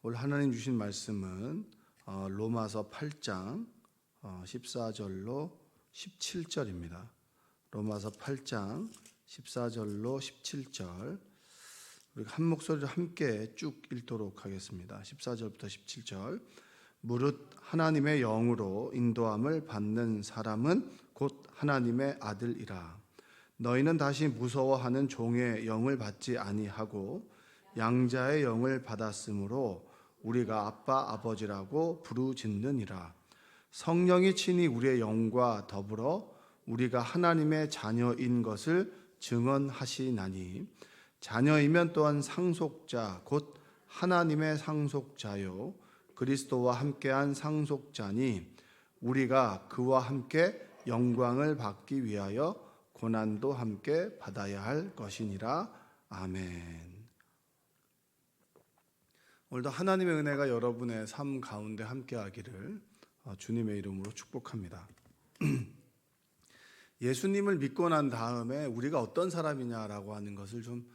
오늘 하나님 주신 말씀은 로마서 8장 14절로 17절입니다. 로마서 8장 14절로 17절 우리가 한 목소리로 함께 쭉 읽도록 하겠습니다. 14절부터 17절. 무릇 하나님의 영으로 인도함을 받는 사람은 곧 하나님의 아들이라. 너희는 다시 무서워하는 종의 영을 받지 아니하고 양자의 영을 받았으므로 우리가 아빠 아버지라고 부르짖느니라. 성령이 친히 우리의 영과 더불어 우리가 하나님의 자녀인 것을 증언하시나니 자녀이면 또한 상속자 곧 하나님의 상속자요 그리스도와 함께한 상속자니 우리가 그와 함께 영광을 받기 위하여 고난도 함께 받아야 할 것이니라. 아멘. 오늘도 하나님의 은혜가 여러분의 삶 가운데 함께하기를 주님의 이름으로 축복합니다. 예수님을 믿고 난 다음에 우리가 어떤 사람이냐라고 하는 것을 좀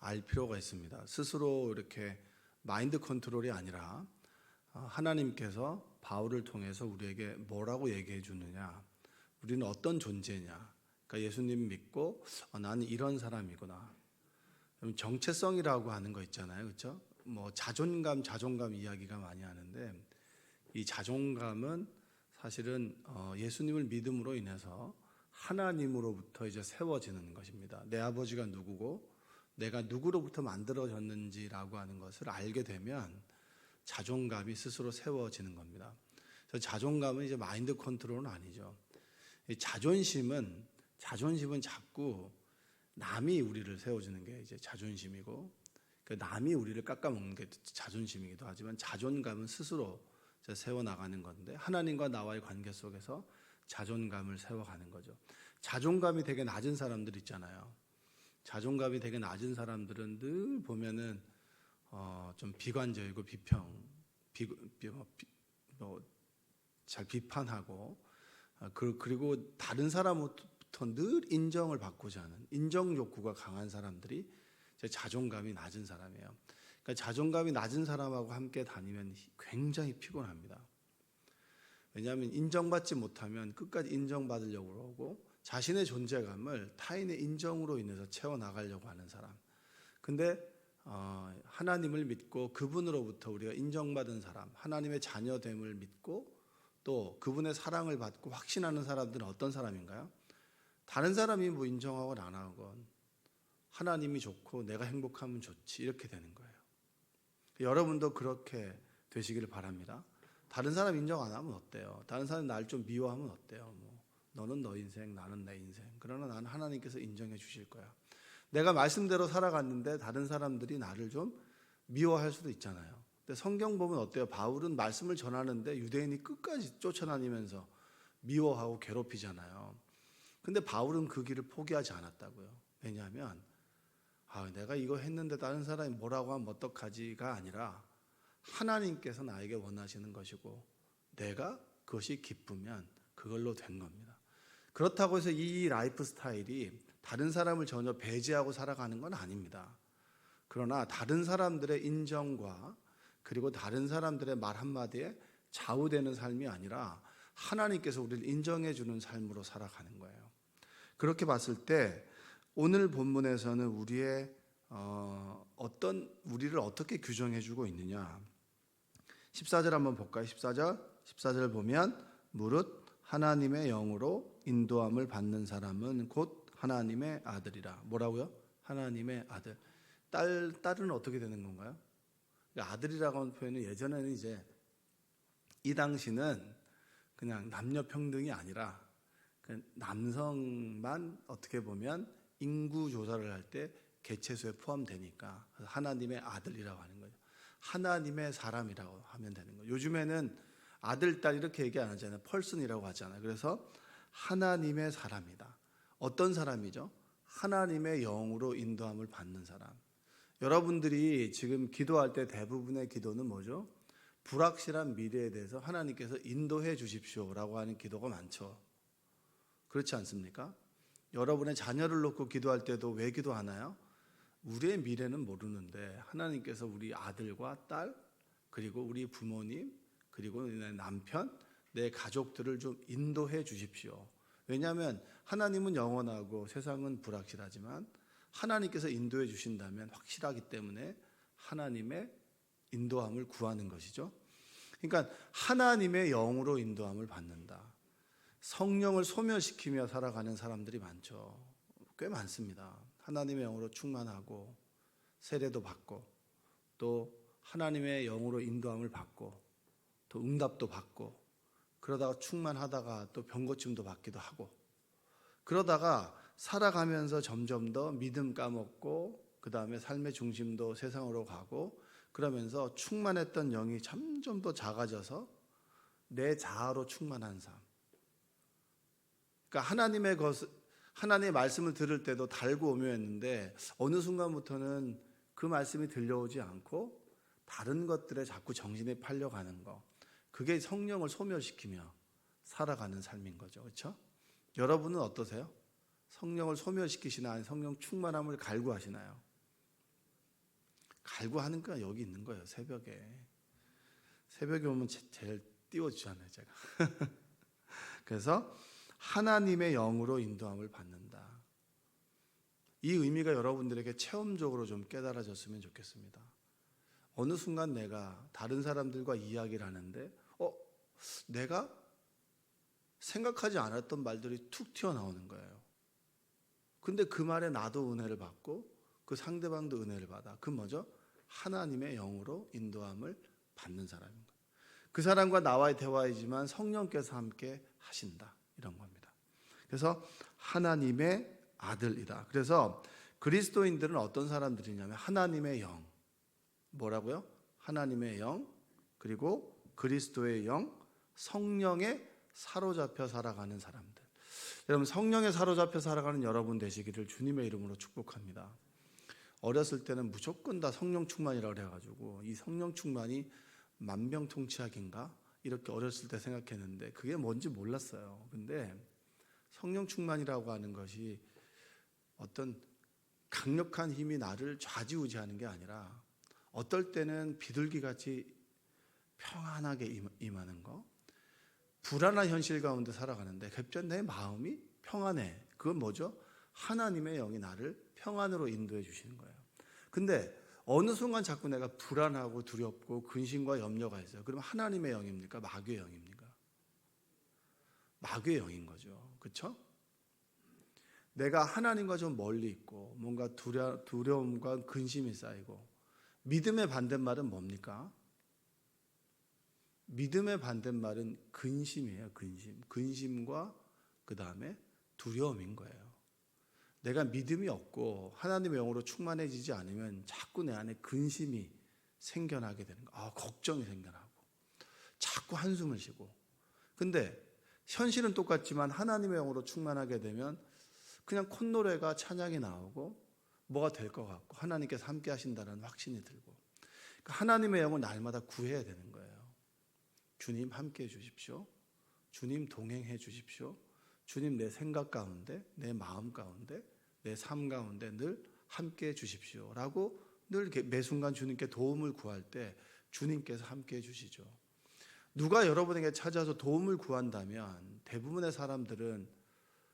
알 필요가 있습니다. 스스로 이렇게 마인드 컨트롤이 아니라 하나님께서 바울을 통해서 우리에게 뭐라고 얘기해 주느냐, 우리는 어떤 존재냐. 그러니까 예수님 믿고 나는 이런 사람이구나. 정체성이라고 하는 거 있잖아요, 그렇죠? 뭐 자존감 이야기가 많이 하는데 이 자존감은 사실은 예수님을 믿음으로 인해서 하나님으로부터 이제 세워지는 것입니다. 내 아버지가 누구고 내가 누구로부터 만들어졌는지라고 하는 것을 알게 되면 자존감이 스스로 세워지는 겁니다. 그래서 자존감은 이제 마인드 컨트롤은 아니죠. 이 자존심은 자꾸 남이 우리를 세워주는 게 이제 자존심이고 그 남이 우리를 깎아먹는 게 자존심이기도 하지만 자존감은 스스로 세워나가는 건데 하나님과 나와의 관계 속에서 자존감을 세워가는 거죠. 자존감이 되게 낮은 사람들 있잖아요. 자존감이 되게 낮은 사람들은 늘 보면은 좀 비관적이고 잘 비판하고 그리고 다른 사람부터 늘 인정을 받고자 하는 인정 욕구가 강한 사람들이 자존감이 낮은 사람이에요. 그러니까 자존감이 낮은 사람하고 함께 다니면 굉장히 피곤합니다. 왜냐하면 인정받지 못하면 끝까지 인정받으려고 그러고 자신의 존재감을 타인의 인정으로 인해서 채워나가려고 하는 사람. 근데 하나님을 믿고 그분으로부터 우리가 인정받은 사람, 하나님의 자녀됨을 믿고 또 그분의 사랑을 받고 확신하는 사람들은 어떤 사람인가요? 다른 사람이 뭐 인정하건 안 하건 하나님이 좋고 내가 행복하면 좋지 이렇게 되는 거예요. 여러분도 그렇게 되시기를 바랍니다. 다른 사람 인정 안 하면 어때요? 다른 사람이 날 좀 미워하면 어때요? 뭐 너는 너 인생, 나는 내 인생. 그러나 나는 하나님께서 인정해 주실 거야. 내가 말씀대로 살아갔는데 다른 사람들이 나를 좀 미워할 수도 있잖아요. 근데 성경 보면 어때요? 바울은 말씀을 전하는데 유대인이 끝까지 쫓아다니면서 미워하고 괴롭히잖아요. 근데 바울은 그 길을 포기하지 않았다고요. 왜냐하면 내가 이거 했는데 다른 사람이 뭐라고 하면 어떡하지가 아니라 하나님께서 나에게 원하시는 것이고 내가 그것이 기쁘면 그걸로 된 겁니다. 그렇다고 해서 이 라이프 스타일이 다른 사람을 전혀 배제하고 살아가는 건 아닙니다. 그러나 다른 사람들의 인정과 그리고 다른 사람들의 말 한마디에 좌우되는 삶이 아니라 하나님께서 우리를 인정해 주는 삶으로 살아가는 거예요. 그렇게 봤을 때 오늘 본문에서는 우리의 우리를 어떻게 규정해 주고 있느냐. 14절 한번 볼까요? 14절 보면 무릇 하나님의 영으로 인도함을 받는 사람은 곧 하나님의 아들이라. 뭐라고요? 하나님의 아들. 딸은 어떻게 되는 건가요? 아들이라고 하는 표현은 예전에는 이제 이 당시는 그냥 남녀 평등이 아니라 남성만 어떻게 보면 인구 조사를 할 때 개체수에 포함되니까 하나님의 아들이라고 하는 거죠. 하나님의 사람이라고 하면 되는 거예요. 요즘에는 아들, 딸 이렇게 얘기 안 하잖아요. 펄슨이라고 하잖아요. 그래서 하나님의 사람이다. 어떤 사람이죠? 하나님의 영으로 인도함을 받는 사람. 여러분들이 지금 기도할 때 대부분의 기도는 뭐죠? 불확실한 미래에 대해서 하나님께서 인도해 주십시오라고 하는 기도가 많죠. 그렇지 않습니까? 여러분의 자녀를 놓고 기도할 때도 왜 기도하나요? 우리의 미래는 모르는데 하나님께서 우리 아들과 딸 그리고 우리 부모님, 그리고 내 남편, 내 가족들을 좀 인도해 주십시오. 왜냐하면 하나님은 영원하고 세상은 불확실하지만 하나님께서 인도해 주신다면 확실하기 때문에 하나님의 인도함을 구하는 것이죠. 그러니까 하나님의 영으로 인도함을 받는다. 성령을 소멸시키며 살아가는 사람들이 많죠. 꽤 많습니다. 하나님의 영으로 충만하고 세례도 받고 또 하나님의 영으로 인도함을 받고 또 응답도 받고 그러다가 충만하다가 또 병고침도 받기도 하고 그러다가 살아가면서 점점 더 믿음 까먹고 그 다음에 삶의 중심도 세상으로 가고 그러면서 충만했던 영이 점점 더 작아져서 내 자아로 충만한 삶. 그러니까 하나님의 말씀을 들을 때도 달고 오묘했는데 어느 순간부터는 그 말씀이 들려오지 않고 다른 것들에 자꾸 정신이 팔려가는 거. 그게 성령을 소멸시키며 살아가는 삶인 거죠. 그렇죠? 여러분은 어떠세요? 성령을 소멸시키시나 아니면 성령 충만함을 갈구하시나요? 갈구하는 게 여기 있는 거예요. 새벽에 오면 제일 띄워주잖아요. 제가. 그래서 하나님의 영으로 인도함을 받는다. 이 의미가 여러분들에게 체험적으로 좀 깨달아졌으면 좋겠습니다. 어느 순간 내가 다른 사람들과 이야기를 하는데 내가 생각하지 않았던 말들이 툭 튀어나오는 거예요. 근데 그 말에 나도 은혜를 받고 그 상대방도 은혜를 받아. 그 뭐죠? 하나님의 영으로 인도함을 받는 사람인 거예요. 그 사람과 나와의 대화이지만 성령께서 함께 하신다. 이런 겁니다. 그래서 하나님의 아들이다. 그래서 그리스도인들은 어떤 사람들이냐면 하나님의 영. 뭐라고요? 하나님의 영, 그리고 그리스도의 영, 성령에 사로잡혀 살아가는 사람들. 여러분 성령에 사로잡혀 살아가는 여러분 되시기를 주님의 이름으로 축복합니다. 어렸을 때는 무조건 다 성령 충만이라고 해가지고 이 성령 충만이 만병통치약인가? 이렇게 어렸을 때 생각했는데 그게 뭔지 몰랐어요. 근데 성령 충만이라고 하는 것이 어떤 강력한 힘이 나를 좌지우지하는 게 아니라 어떨 때는 비둘기같이 평안하게 임하는 거, 불안한 현실 가운데 살아가는데 갑자기 내 마음이 평안해. 그건 뭐죠? 하나님의 영이 나를 평안으로 인도해 주시는 거예요. 근데 어느 순간 자꾸 내가 불안하고 두렵고 근심과 염려가 있어요. 그러면 하나님의 영입니까? 마귀의 영입니까? 마귀의 영인 거죠. 그렇죠? 내가 하나님과 좀 멀리 있고 뭔가 두려움과 근심이 쌓이고 믿음의 반대말은 뭡니까? 믿음의 반대말은 근심이에요. 근심과 그 다음에 두려움인 거예요. 내가 믿음이 없고 하나님의 영으로 충만해지지 않으면 자꾸 내 안에 근심이 생겨나게 되는 거예요. 걱정이 생겨나고 자꾸 한숨을 쉬고. 근데 현실은 똑같지만 하나님의 영으로 충만하게 되면 그냥 콧노래가 찬양이 나오고 뭐가 될 것 같고 하나님께서 함께 하신다는 확신이 들고 그러니까 하나님의 영을 날마다 구해야 되는 거예요. 주님 함께 해 주십시오. 주님 동행해 주십시오. 주님 내 생각 가운데, 내 마음 가운데, 내 삶 가운데 늘 함께 해 주십시오. 라고 늘 매 순간 주님께 도움을 구할 때 주님께서 함께 해 주시죠. 누가 여러분에게 찾아서 도움을 구한다면 대부분의 사람들은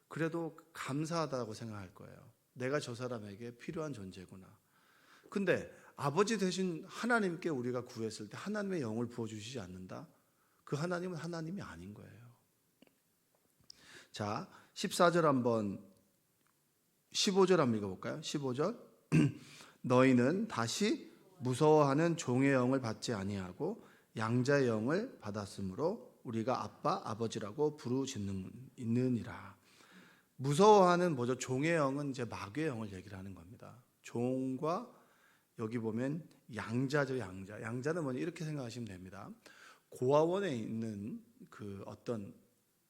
그래도 감사하다고 생각할 거예요. 내가 저 사람에게 필요한 존재구나. 근데 아버지 되신 하나님께 우리가 구했을 때 하나님의 영을 부어주시지 않는다? 그 하나님은 하나님이 아닌 거예요. 자, 14절 한번 15절 한번 읽어볼까요? 15절 너희는 다시 무서워하는 종의 영을 받지 아니하고 양자의 영을 받았으므로 우리가 아빠 아버지라고 부르짖느니라. 무서워하는 뭐죠? 종의 영은 이제 마귀의 영을 얘기를 하는 겁니다. 종과 여기 보면 양자죠. 양자는 뭐냐 이렇게 생각하시면 됩니다. 고아원에 있는 그 어떤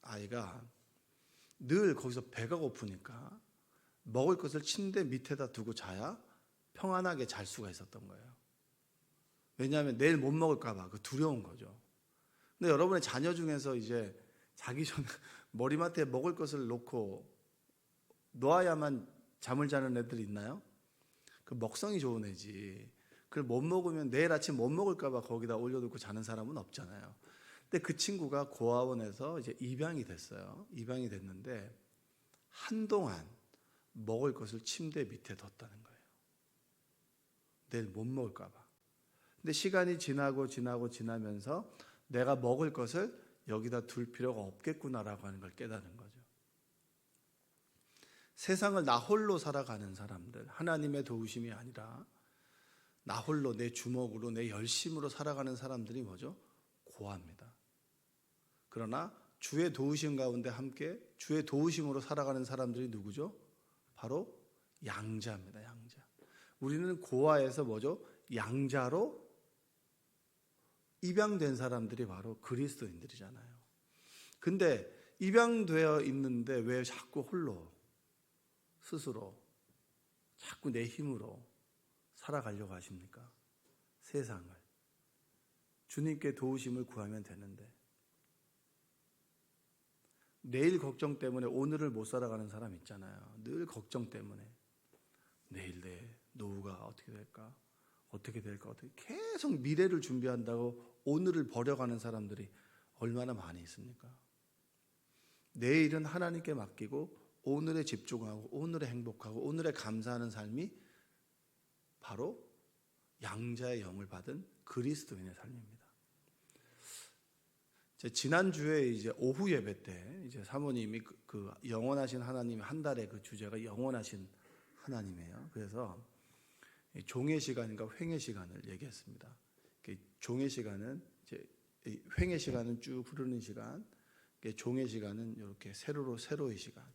아이가 늘 거기서 배가 고프니까 먹을 것을 침대 밑에다 두고 자야 평안하게 잘 수가 있었던 거예요. 왜냐하면 내일 못 먹을까 봐 그 두려운 거죠. 근데 여러분의 자녀 중에서 이제 자기 전에 머리맡에 먹을 것을 놓고 놓아야만 잠을 자는 애들 있나요? 그 먹성이 좋은 애지. 그걸 못 먹으면 내일 아침 못 먹을까 봐 거기다 올려놓고 자는 사람은 없잖아요. 근데 그 친구가 고아원에서 이제 입양이 됐어요. 입양이 됐는데 한동안 먹을 것을 침대 밑에 뒀다는 거예요. 내일 못 먹을까 봐. 근데 시간이 지나면서 내가 먹을 것을 여기다 둘 필요가 없겠구나라고 하는 걸 깨달은 거죠. 세상을 나 홀로 살아가는 사람들, 하나님의 도우심이 아니라 나 홀로 내 주먹으로 내 열심으로 살아가는 사람들이 뭐죠? 고아입니다. 그러나 주의 도우심 가운데 함께 주의 도우심으로 살아가는 사람들이 누구죠? 바로 양자입니다. 양자. 우리는 고아에서 뭐죠? 양자로 입양된 사람들이 바로 그리스도인들이잖아요. 근데 입양되어 있는데 왜 자꾸 홀로 스스로 자꾸 내 힘으로 살아가려고 하십니까? 세상을. 주님께 도우심을 구하면 되는데 내일 걱정 때문에 오늘을 못 살아가는 사람 있잖아요. 늘 걱정 때문에 내일 내 노후가 어떻게 될까? 어떻게 계속 미래를 준비한다고 오늘을 버려가는 사람들이 얼마나 많이 있습니까? 내일은 하나님께 맡기고 오늘에 집중하고 오늘에 행복하고 오늘에 감사하는 삶이 바로 양자의 영을 받은 그리스도인의 삶입니다. 지난주에 이제 오후 예배 때 이제 사모님이 그 영원하신 하나님 한 달에 그 주제가 영원하신 하나님이에요. 그래서 종의 시간과 횡의 시간을 얘기했습니다. 종의 시간은 이제 횡의 시간은 쭉 흐르는 시간, 종의 시간은 이렇게 세로의 시간.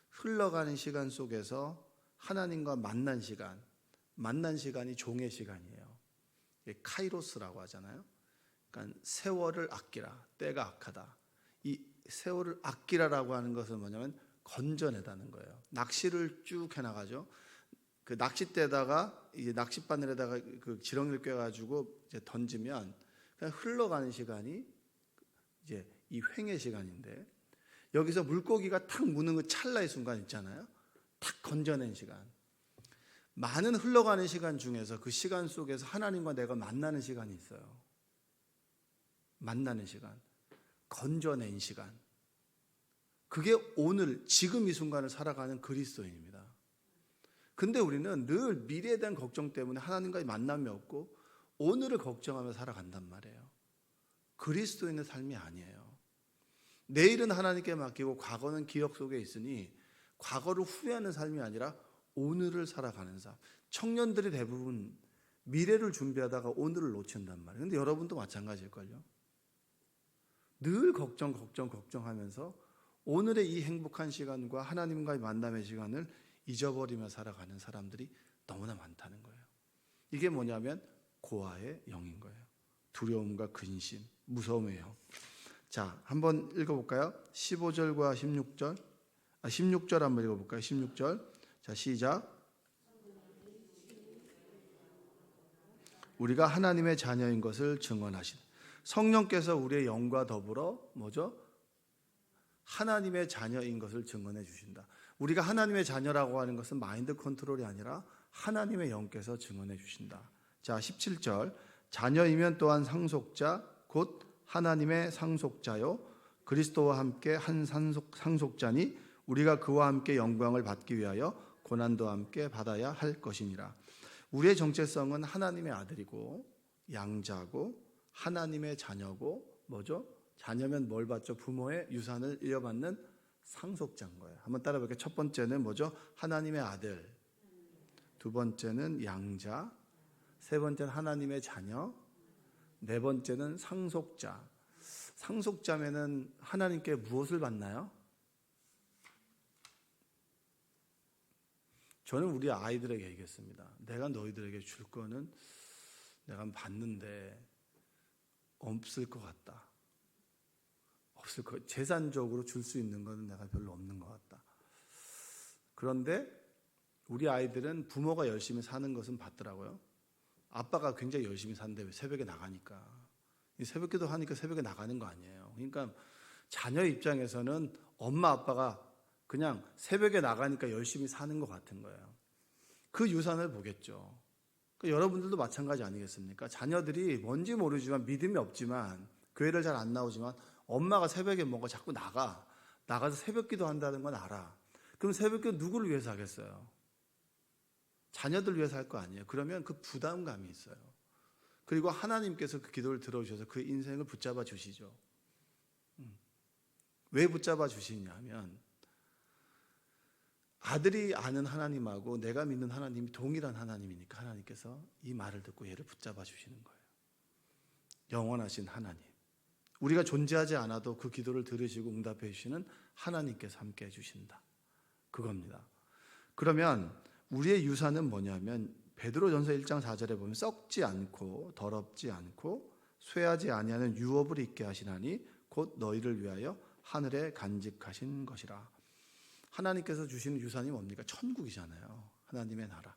흘러가는 시간 속에서 하나님과 만난 시간이 종의 시간이에요. 카이로스라고 하잖아요. 그러니까 세월을 아끼라, 때가 악하다. 이 세월을 아끼라라고 하는 것은 뭐냐면 건져내다는 거예요. 낚시를 쭉 해나가죠. 그 낚싯대에다가 이제 낚싯바늘에다가 그 지렁이를 꿰가지고 이제 던지면 그냥 흘러가는 시간이 이제 이 횡의 시간인데 여기서 물고기가 탁 무는 그 찰나의 순간 있잖아요. 탁 건져낸 시간. 많은 흘러가는 시간 중에서 그 시간 속에서 하나님과 내가 만나는 시간이 있어요. 만나는 시간, 건져낸 시간. 그게 오늘 지금 이 순간을 살아가는 그리스도인입니다. 근데 우리는 늘 미래에 대한 걱정 때문에 하나님과의 만남이 없고 오늘을 걱정하며 살아간단 말이에요. 그리스도인의 삶이 아니에요. 내일은 하나님께 맡기고 과거는 기억 속에 있으니 과거를 후회하는 삶이 아니라 오늘을 살아가는 삶. 청년들이 대부분 미래를 준비하다가 오늘을 놓친단 말이에요. 근데 여러분도 마찬가지일걸요. 늘 걱정하면서 오늘의 이 행복한 시간과 하나님과의 만남의 시간을 잊어버리며 살아가는 사람들이 너무나 많다는 거예요. 이게 뭐냐면 고아의 영인 거예요. 두려움과 근심, 무서움의 영. 자, 한번 읽어볼까요? 15절과 16절. 16절 한번 읽어볼까요? 16절. 자, 시작. 우리가 하나님의 자녀인 것을 증언하시는 성령께서 우리의 영과 더불어 뭐죠? 하나님의 자녀인 것을 증언해 주신다. 우리가 하나님의 자녀라고 하는 것은 마인드 컨트롤이 아니라 하나님의 영께서 증언해 주신다. 자, 17절. 자녀이면 또한 상속자 곧 하나님의 상속자요 그리스도와 함께 한 상속자니 우리가 그와 함께 영광을 받기 위하여 고난도 함께 받아야 할 것이니라. 우리의 정체성은 하나님의 아들이고 양자고 하나님의 자녀고 뭐죠? 자녀면 뭘 받죠? 부모의 유산을 이어받는 상속자인 거예요. 한번 따라 볼게요. 첫 번째는 뭐죠? 하나님의 아들. 두 번째는 양자. 세 번째는 하나님의 자녀. 네 번째는 상속자. 상속자면은 하나님께 무엇을 받나요? 저는 우리 아이들에게 얘기했습니다. 내가 너희들에게 줄 거는 내가 봤는데 없을 것 같다. 재산적으로 줄 수 있는 거는 내가 별로 없는 것 같다. 그런데 우리 아이들은 부모가 열심히 사는 것은 봤더라고요. 아빠가 굉장히 열심히 사는데 왜 새벽에 나가니까. 새벽기도 하니까 새벽에 나가는 거 아니에요. 그러니까 자녀 입장에서는 엄마 아빠가 그냥 새벽에 나가니까 열심히 사는 것 같은 거예요. 그 유산을 보겠죠. 여러분들도 마찬가지 아니겠습니까? 자녀들이 뭔지 모르지만 믿음이 없지만 교회를 잘 안 나오지만 엄마가 새벽에 뭔가 자꾸 나가서 새벽 기도 한다는 건 알아. 그럼 새벽 기도 누구를 위해서 하겠어요? 자녀들 위해서 할 거 아니에요. 그러면 그 부담감이 있어요. 그리고 하나님께서 그 기도를 들어주셔서 그 인생을 붙잡아 주시죠. 왜 붙잡아 주시냐면 아들이 아는 하나님하고 내가 믿는 하나님이 동일한 하나님이니까 하나님께서 이 말을 듣고 얘를 붙잡아 주시는 거예요. 영원하신 하나님. 우리가 존재하지 않아도 그 기도를 들으시고 응답해 주시는 하나님께서 함께 해주신다. 그겁니다. 그러면 우리의 유산은 뭐냐면 베드로전서 1장 4절에 보면 썩지 않고 더럽지 않고 쇠하지 아니하는 유업을 있게 하시나니 곧 너희를 위하여 하늘에 간직하신 것이라. 하나님께서 주시는 유산이 뭡니까? 천국이잖아요. 하나님의 나라.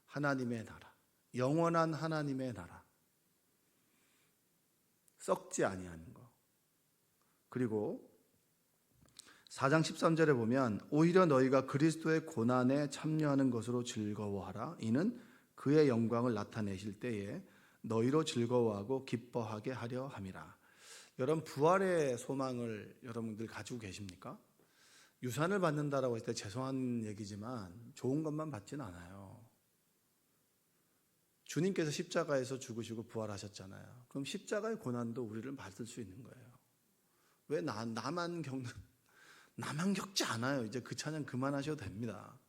하나님의 나라. 영원한 하나님의 나라. 썩지 아니하는 거. 그리고 4장 13절에 보면 오히려 너희가 그리스도의 고난에 참여하는 것으로 즐거워하라. 이는 그의 영광을 나타내실 때에 너희로 즐거워하고 기뻐하게 하려 함이라. 여러분 부활의 소망을 여러분들 가지고 계십니까? 유산을 받는다라고 했을 때 죄송한 얘기지만 좋은 것만 받지는 않아요. 주님께서 십자가에서 죽으시고 부활하셨잖아요. 그럼 십자가의 고난도 우리를 받을 수 있는 거예요. 왜 나만 겪지 않아요. 이제 그 찬양 그만하셔도 됩니다.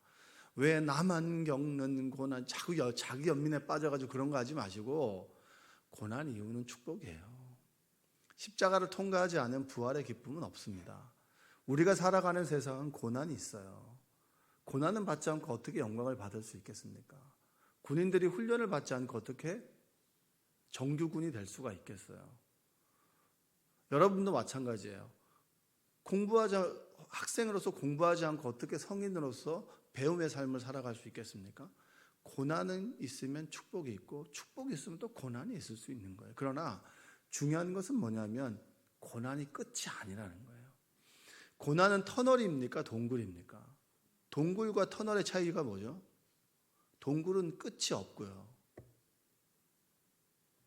왜 나만 겪는 고난, 자기 연민에 빠져가지고 그런 거 하지 마시고 고난 이후는 축복이에요. 십자가를 통과하지 않은 부활의 기쁨은 없습니다. 우리가 살아가는 세상은 고난이 있어요. 고난은 받지 않고 어떻게 영광을 받을 수 있겠습니까? 군인들이 훈련을 받지 않고 어떻게 정규군이 될 수가 있겠어요? 여러분도 마찬가지예요. 학생으로서 공부하지 않고 어떻게 성인으로서 배움의 삶을 살아갈 수 있겠습니까? 고난은 있으면 축복이 있고 축복이 있으면 또 고난이 있을 수 있는 거예요. 그러나 중요한 것은 뭐냐면 고난이 끝이 아니라는 거예요. 고난은 터널입니까? 동굴입니까? 동굴과 터널의 차이가 뭐죠? 동굴은 끝이 없고요.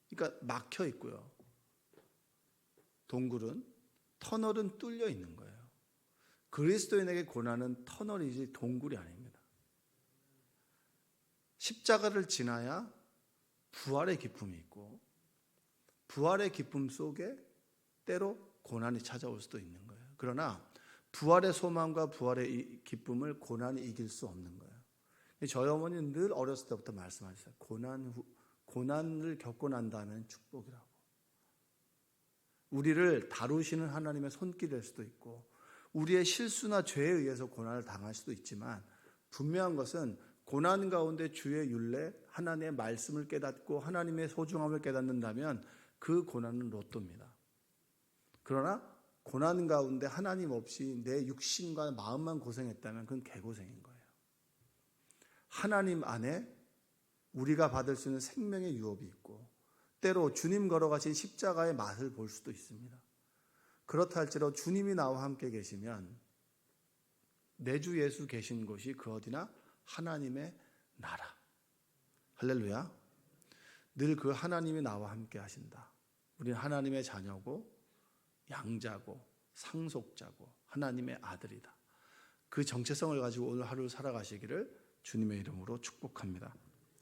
그러니까 막혀 있고요. 터널은 뚫려 있는 거예요. 그리스도인에게 고난은 터널이지 동굴이 아닙니다. 십자가를 지나야 부활의 기쁨이 있고 부활의 기쁨 속에 때로 고난이 찾아올 수도 있는 거예요. 그러나 부활의 소망과 부활의 기쁨을 고난이 이길 수 없는 거예요. 저희 어머니는 늘 어렸을 때부터 말씀하셨어요. 고난을 겪고 난 다음엔 축복이라고. 우리를 다루시는 하나님의 손길일 수도 있고 우리의 실수나 죄에 의해서 고난을 당할 수도 있지만 분명한 것은 고난 가운데 주의 율례, 하나님의 말씀을 깨닫고 하나님의 소중함을 깨닫는다면 그 고난은 로또입니다. 그러나 고난 가운데 하나님 없이 내 육신과 마음만 고생했다면 그건 개고생인 거예요. 하나님 안에 우리가 받을 수 있는 생명의 유업이 있고 때로 주님 걸어가신 십자가의 맛을 볼 수도 있습니다. 그렇다 할지라도 주님이 나와 함께 계시면 내 주 예수 계신 곳이 그 어디나 하나님의 나라. 할렐루야. 늘 그 하나님이 나와 함께 하신다. 우리는 하나님의 자녀고 양자고 상속자고 하나님의 아들이다. 그 정체성을 가지고 오늘 하루 살아가시기를 주님의 이름으로 축복합니다.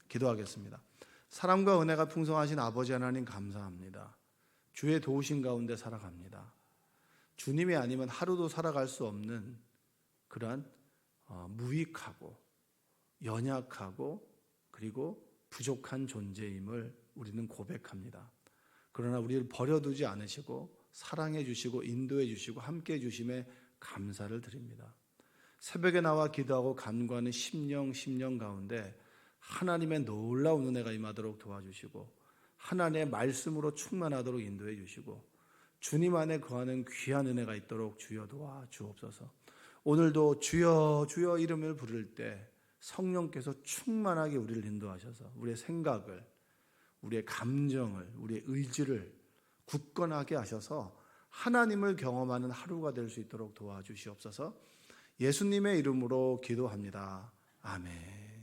기도하겠습니다. 사랑과 은혜가 풍성하신 아버지 하나님 감사합니다. 주의 도우신 가운데 살아갑니다. 주님이 아니면 하루도 살아갈 수 없는 그러한 무익하고 연약하고 그리고 부족한 존재임을 우리는 고백합니다. 그러나 우리를 버려두지 않으시고 사랑해 주시고 인도해 주시고 함께해 주심에 감사를 드립니다. 새벽에 나와 기도하고 간구하는 심령 가운데 하나님의 놀라운 은혜가 임하도록 도와주시고 하나님의 말씀으로 충만하도록 인도해 주시고 주님 안에 거하는 귀한 은혜가 있도록 주여 도와 주옵소서. 오늘도 주여 주여 이름을 부를 때 성령께서 충만하게 우리를 인도하셔서 우리의 생각을, 우리의 감정을, 우리의 의지를 굳건하게 하셔서 하나님을 경험하는 하루가 될 수 있도록 도와주시옵소서. 예수님의 이름으로 기도합니다. 아멘.